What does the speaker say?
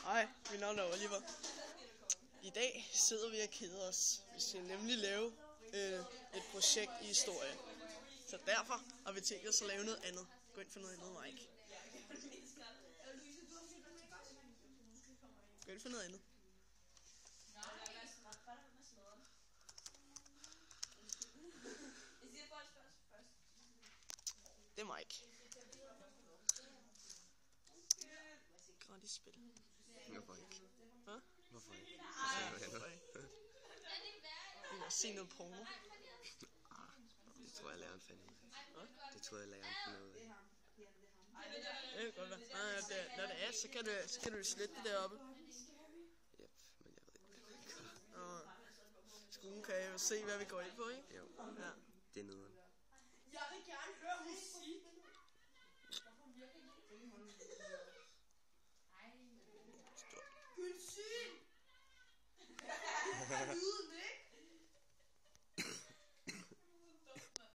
Hej, mit navn er Oliver. I dag sidder vi og keder os. Vi skal nemlig lave et projekt i historie. Så derfor har vi tænkt os at lave noget andet. Gå ind for noget andet, Mike. Gå ind for noget andet. Det er Mike. Gratis spil. Hvorfor ikke? Hvad? Hvorfor ikke? Hvorfor ikke? Vi kan også se noget porno. Det tror jeg læreren fandt ud af. Det tror jeg læreren fandt ud af. Det kan godt være. Når det er, så kan du slette det deroppe. Yep, men jeg ved ikke, hvad man gør. Og skolen kan jo se, hvad vi går ind på, ikke? Jo, Ja. det er nederen. Jeg vil gerne høre musik. Gyldsyn. Lyden